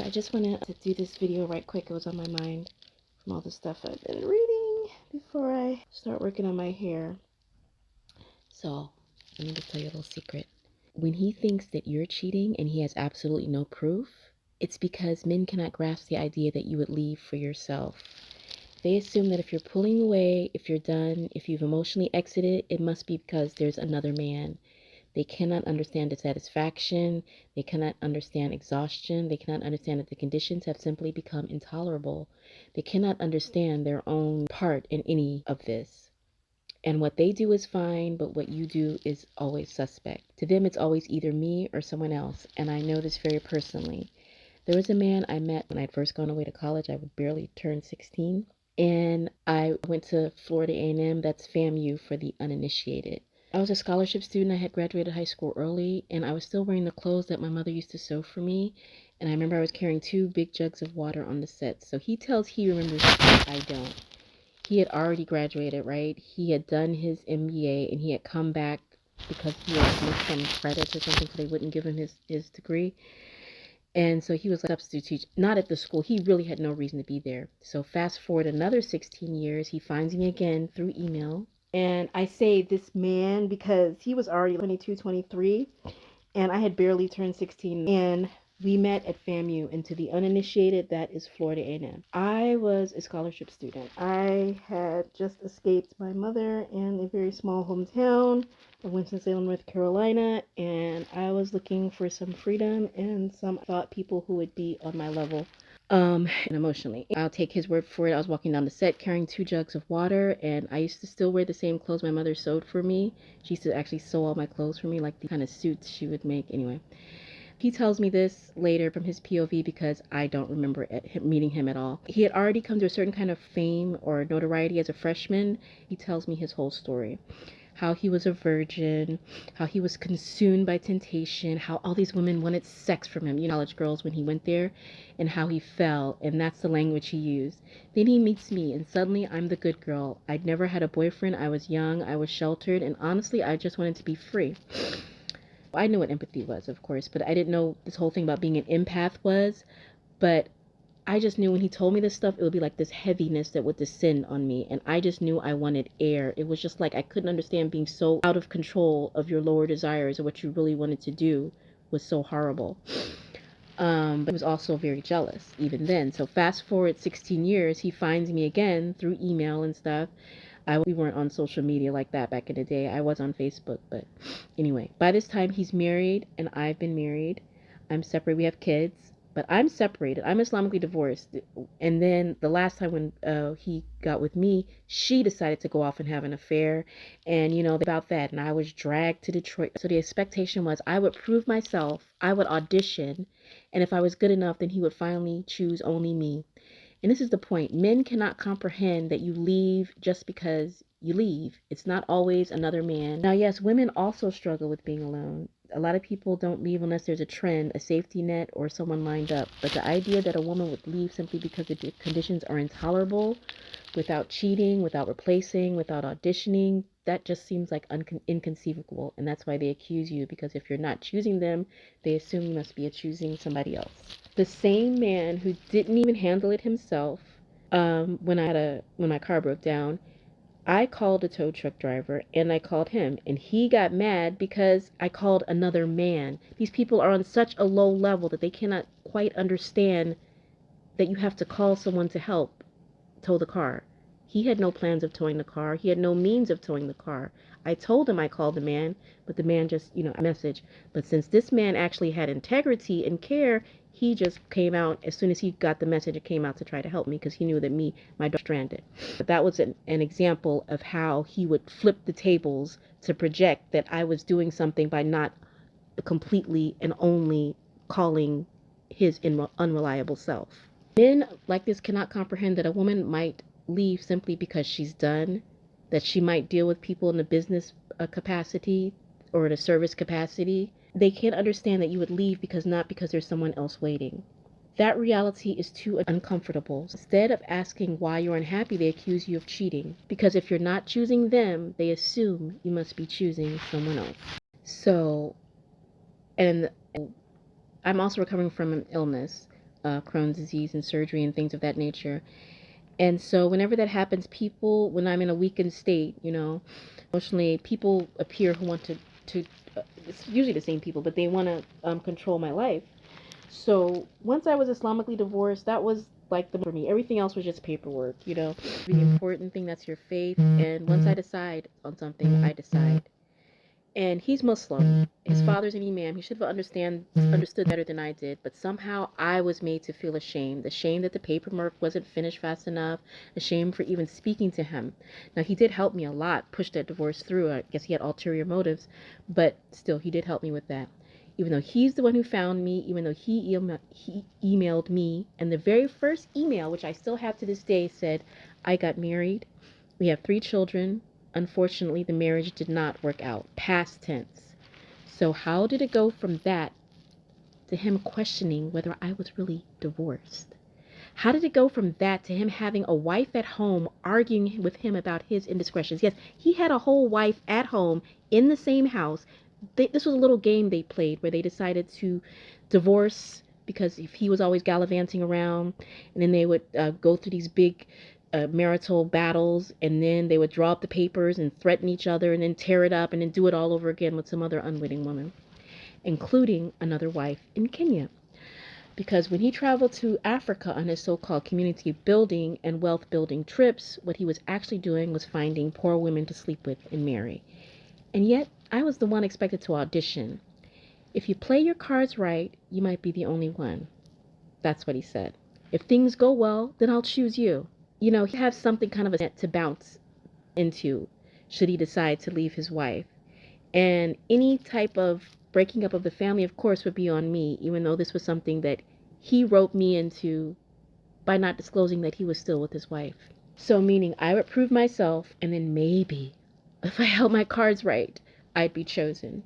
I just wanted to do this video right quick. It was on my mind from all the stuff I've been reading before I start working on my hair. So, let me just tell you a little secret. When he thinks that you're cheating and he has absolutely no proof, it's because men cannot grasp the idea that you would leave for yourself. They assume that if you're pulling away, if you're done, if you've emotionally exited, it must be because there's another man. They cannot understand dissatisfaction. They cannot understand exhaustion. They cannot understand that the conditions have simply become intolerable. They cannot understand their own part in any of this. And what they do is fine, but what you do is always suspect. To them, it's always either me or someone else. And I know this very personally. There was a man I met when I'd first gone away to college. I would barely turn 16. And I went to Florida A&M. That's FAMU for the uninitiated. I was a scholarship student. I had graduated high school early, and I was still wearing the clothes that my mother used to sew for me. And I remember I was carrying 2 big jugs of water on the set. So he tells he remembers, I don't. He had already graduated, right? He had done his MBA, and he had come back because he had missed some credits or something, so they wouldn't give him his degree. And so he was like substitute teacher, not at the school. He really had no reason to be there. So fast forward another 16 years, he finds me again through email. And I say this man because he was already 22, 23, and I had barely turned 16. And we met at FAMU, and to the uninitiated, that is Florida A&M. I was a scholarship student. I had just escaped my mother in a very small hometown of Winston-Salem, North Carolina, and I was looking for some freedom and some thought people who would be on my level. And emotionally. I'll take his word for it. I was walking down the set carrying 2 jugs of water, and I used to still wear the same clothes my mother sewed for me. She used to actually sew all my clothes for me, like the kind of suits she would make. Anyway, he tells me this later from his POV because I don't remember meeting him at all. He had already come to a certain kind of fame or notoriety as a freshman. He tells me his whole story. How he was a virgin, how he was consumed by temptation, how all these women wanted sex from him, college girls when he went there, and how he fell, and that's the language he used. Then he meets me, and suddenly I'm the good girl. I'd never had a boyfriend, I was young, I was sheltered, and honestly, I just wanted to be free. I knew what empathy was, of course, but I didn't know this whole thing about being an empath was, but I just knew when he told me this stuff, it would be like this heaviness that would descend on me. And I just knew I wanted air. It was just like I couldn't understand being so out of control of your lower desires or what you really wanted to do was so horrible. But he was also very jealous even then. So fast forward 16 years, he finds me again through email and stuff. We weren't on social media like that back in the day. I was on Facebook, but anyway, by this time he's married and I've been married. I'm separate. We have kids, but I'm separated. I'm Islamically divorced. And then the last time when he got with me, she decided to go off and have an affair. And about that. And I was dragged to Detroit. So the expectation was I would prove myself. I would audition. And if I was good enough, then he would finally choose only me. And this is the point. Men cannot comprehend that you leave just because you leave. It's not always another man. Now, yes, women also struggle with being alone. A lot of people don't leave unless there's a trend, a safety net, or someone lined up. But the idea that a woman would leave simply because the conditions are intolerable, without cheating, without replacing, without auditioning, that just seems like inconceivable. And that's why they accuse you, because if you're not choosing them, they assume you must be choosing somebody else. The same man who didn't even handle it himself, when my car broke down, I called a tow truck driver and I called him, and he got mad because I called another man. These people are on such a low level that they cannot quite understand that you have to call someone to help tow the car. He had no plans of towing the car. He had no means of towing the car. I told him I called the man, but the man just, a message. But since this man actually had integrity and care, he just came out as soon as he got the message. It came out to try to help me because he knew that my dog was stranded. But that was an example of how he would flip the tables to project that I was doing something by not completely and only calling his unreliable self. Men like this cannot comprehend that a woman might leave simply because she's done, that she might deal with people in a business capacity or in a service capacity. They can't understand that you would leave not because there's someone else waiting. That reality is too uncomfortable. Instead of asking why you're unhappy, they accuse you of cheating. Because if you're not choosing them, they assume you must be choosing someone else. So, and I'm also recovering from an illness. Crohn's disease and surgery and things of that nature. And so whenever that happens, people, when I'm in a weakened state, emotionally, people appear who want to it's usually the same people, but they want to control my life. So once I was Islamically divorced, that was like the for me. Everything else was just paperwork. The important thing, that's your faith. And once I decide on something, I decide. And he's Muslim. His father's an imam. He should have understood better than I did. But somehow I was made to feel ashamed that the paperwork wasn't finished fast enough, ashamed for even speaking to him. Now he did help me a lot, push that divorce through. I guess he had ulterior motives, but still he did help me with that. Even though he's the one who found me, even though he emailed me, and the very first email, which I still have to this day, said, "I got married. We have 3 children. Unfortunately, the marriage did not work out." Past tense. So how did it go from that to him questioning whether I was really divorced? How did it go from that to him having a wife at home arguing with him about his indiscretions? Yes, he had a whole wife at home in the same house. This was a little game they played where they decided to divorce because if he was always gallivanting around, and then they would go through these big marital battles, and then they would draw up the papers and threaten each other and then tear it up and then do it all over again with some other unwitting woman, including another wife in Kenya. Because when he traveled to Africa on his so-called community building and wealth building trips, what he was actually doing was finding poor women to sleep with and marry. And yet, I was the one expected to audition. If you play your cards right, you might be the only one. That's what he said. If things go well, then I'll choose you. He has something kind of a net to bounce into should he decide to leave his wife. And any type of breaking up of the family, of course, would be on me, even though this was something that he wrote me into by not disclosing that he was still with his wife. So meaning I would prove myself, and then maybe, if I held my cards right, I'd be chosen.